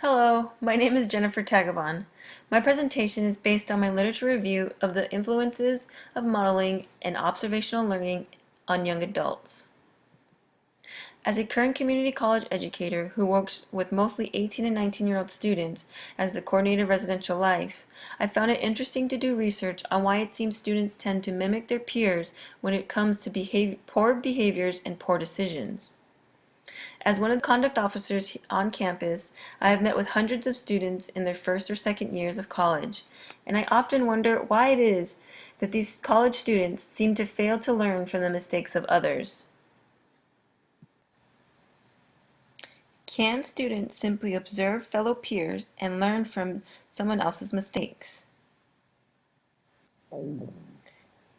Hello, my name is Jennifer Tagaban. My presentation is based on my literature review of the influences of modeling and observational learning on young adults. As a current community college educator who works with mostly 18 and 19-year-old students as the coordinator of residential life, I found it interesting to do research on why it seems students tend to mimic their peers when it comes to poor behaviors and poor decisions. As one of the conduct officers on campus, I have met with hundreds of students in their first or second years of college, and I often wonder why it is that these college students seem to fail to learn from the mistakes of others. Can students simply observe fellow peers and learn from someone else's mistakes?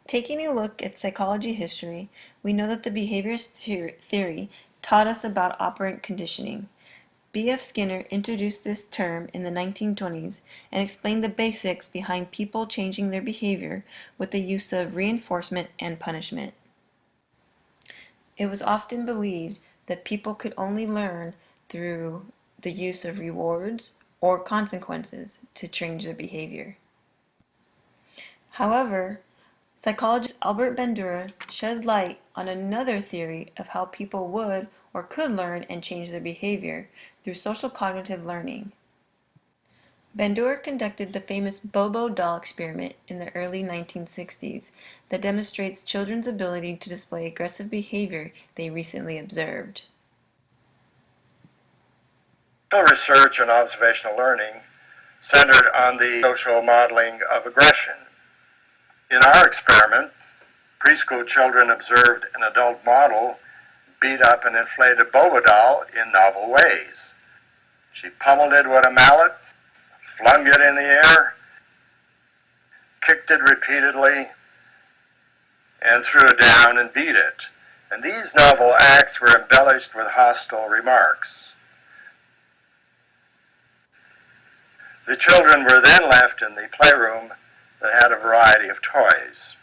Taking a look at psychology history, we know that the behaviorist theory taught us about operant conditioning. B.F. Skinner introduced this term in the 1920s and explained the basics behind people changing their behavior with the use of reinforcement and punishment. It was often believed that people could only learn through the use of rewards or consequences to change their behavior. However, psychologist Albert Bandura shed light on another theory of how people would or could learn and change their behavior through social cognitive learning. Bandura conducted the famous Bobo doll experiment in the early 1960s that demonstrates children's ability to display aggressive behavior they recently observed. Research and observational learning centered on the social modeling of aggression. In our experiment, preschool children observed an adult model beat up an inflated Bobo doll in novel ways. She pummeled it with a mallet, flung it in the air, kicked it repeatedly, and threw it down and beat it. And these novel acts were embellished with hostile remarks. The children were then left in the playroom that had a variety of toys.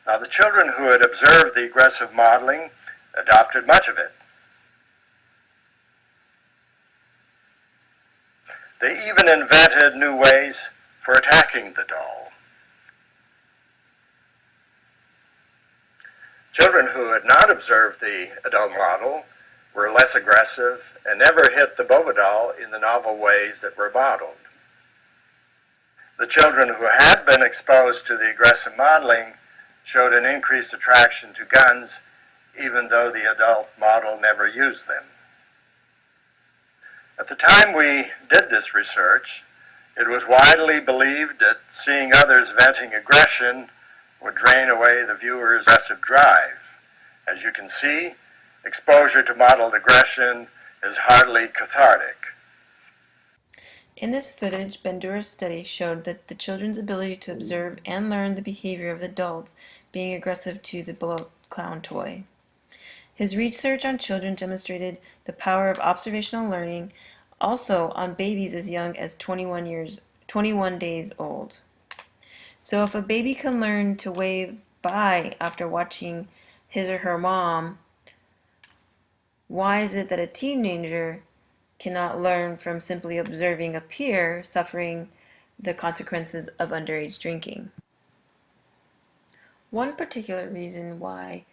Now, the children who had observed the aggressive modeling adopted much of it. They even invented new ways for attacking the doll. Children who had not observed the adult model were less aggressive and never hit the Bobo doll in the novel ways that were modeled. The children who had been exposed to the aggressive modeling showed an increased attraction to guns, even though the adult model never used them. At the time we did this research, it was widely believed that seeing others venting aggression would drain away the viewer's aggressive drive. As you can see, exposure to modeled aggression is hardly cathartic. In this footage, Bandura's study showed that the children's ability to observe and learn the behavior of adults being aggressive to the beloved clown toy. His research on children demonstrated the power of observational learning also on babies as young as 21 days old. So if a baby can learn to wave bye after watching his or her mom, why is it that a teenager cannot learn from simply observing a peer suffering the consequences of underage drinking? One particular reason why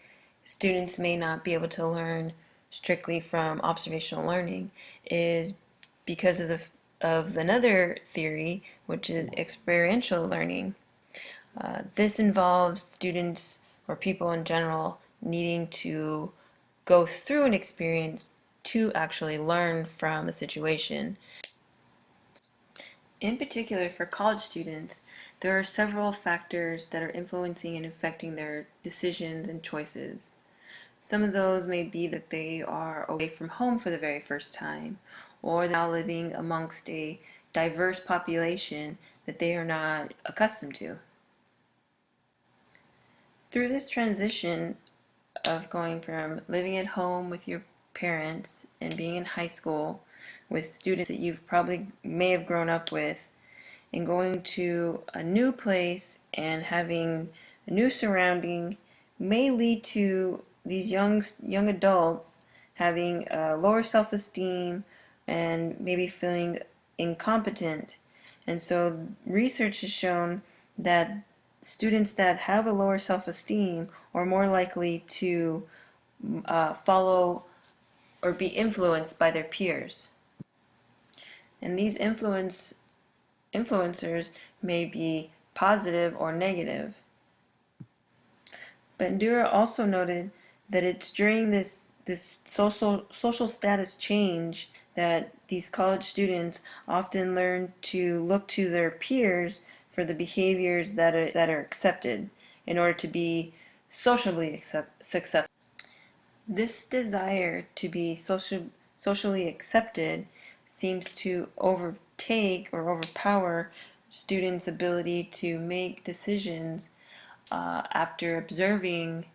students may not be able to learn strictly from observational learning is because of another theory, which is experiential learning. This involves students or people in general needing to go through an experience to actually learn from the situation. In particular, for college students, there are several factors that are influencing and affecting their decisions and choices. Some of those may be that they are away from home for the very first time, or they're now living amongst a diverse population that they are not accustomed to. Through this transition of going from living at home with your parents and being in high school with students that you've probably may have grown up with, and going to a new place and having a new surrounding may lead to these young adults having a lower self-esteem and maybe feeling incompetent. And so research has shown that students that have a lower self-esteem are more likely to follow or be influenced by their peers. And these influencers may be positive or negative. Bandura also noted that it's during this social status change that these college students often learn to look to their peers for the behaviors that are accepted in order to be socially successful. This desire to be socially accepted seems to overtake or overpower students' ability to make decisions after observing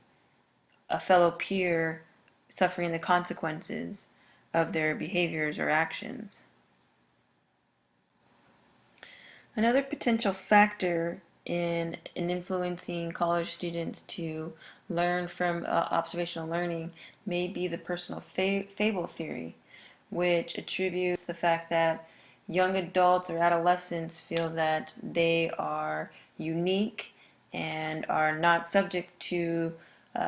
a fellow peer suffering the consequences of their behaviors or actions. Another potential factor in influencing college students to learn from observational learning may be the personal fable theory, which attributes the fact that young adults or adolescents feel that they are unique and are not subject to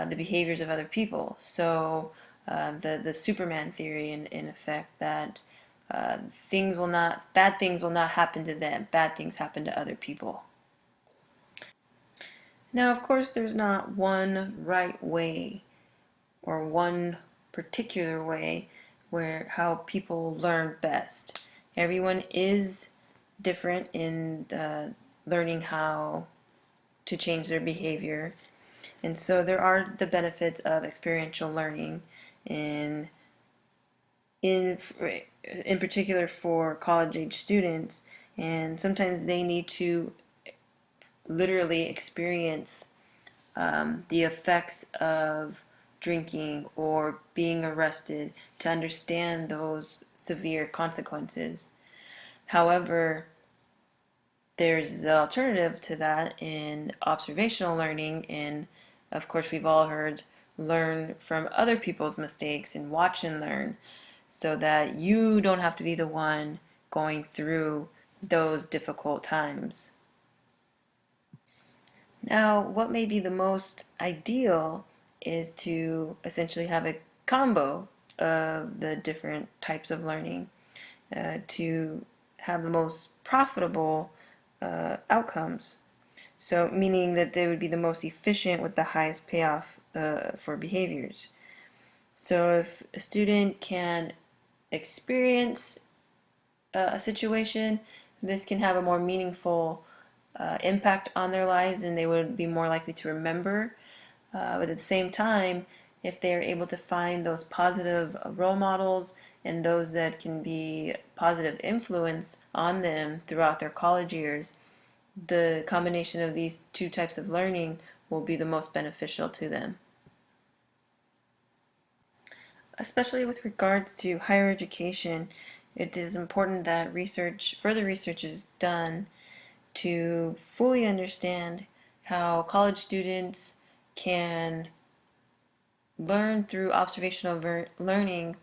the behaviors of other people. So the Superman theory, in effect, that bad things will not happen to them. Bad things happen to other people. Now, of course, there's not one right way or one particular way where how people learn best. Everyone is different in learning how to change their behavior. And so there are the benefits of experiential learning in in in particular for college age students, and sometimes they need to literally experience the effects of drinking or being arrested to understand those severe consequences. However, there's the alternative to that in observational learning, and of course, we've all heard learn from other people's mistakes and watch and learn so that you don't have to be the one going through those difficult times. Now, what may be the most ideal is to essentially have a combo of the different types of learning to have the most profitable outcomes. So, meaning that they would be the most efficient with the highest payoff for behaviors. So, if a student can experience a situation, this can have a more meaningful impact on their lives and they would be more likely to remember. But at the same time, if they're able to find those positive role models and those that can be positive influence on them throughout their college years, the combination of these two types of learning will be the most beneficial to them. Especially with regards to higher education, it is important that further research is done to fully understand how college students can learn through observational learning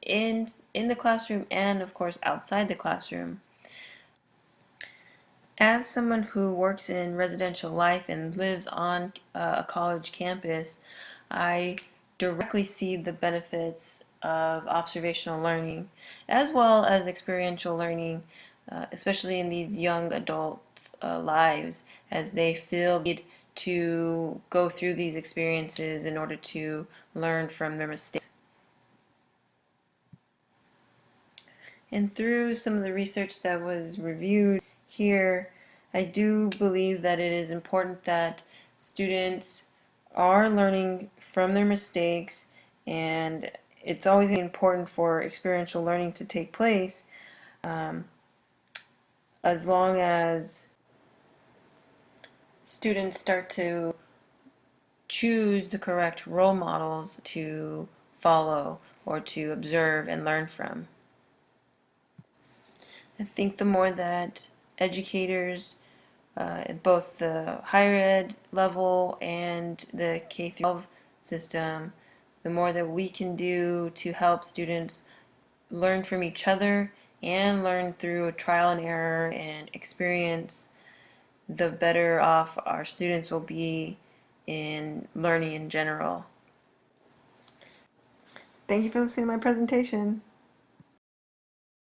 in the classroom and of course outside the classroom. As someone who works in residential life and lives on a college campus, I directly see the benefits of observational learning as well as experiential learning, especially in these young adults' lives as they feel need to go through these experiences in order to learn from their mistakes. And through some of the research that was reviewed here, I do believe that it is important that students are learning from their mistakes, and it's always important for experiential learning to take place as long as students start to choose the correct role models to follow or to observe and learn from. I think the more that educators at both the higher ed level and the K-12 system the more that we can do to help students learn from each other and learn through trial and error and experience, the better off our students will be in learning in general. Thank you for listening to my presentation.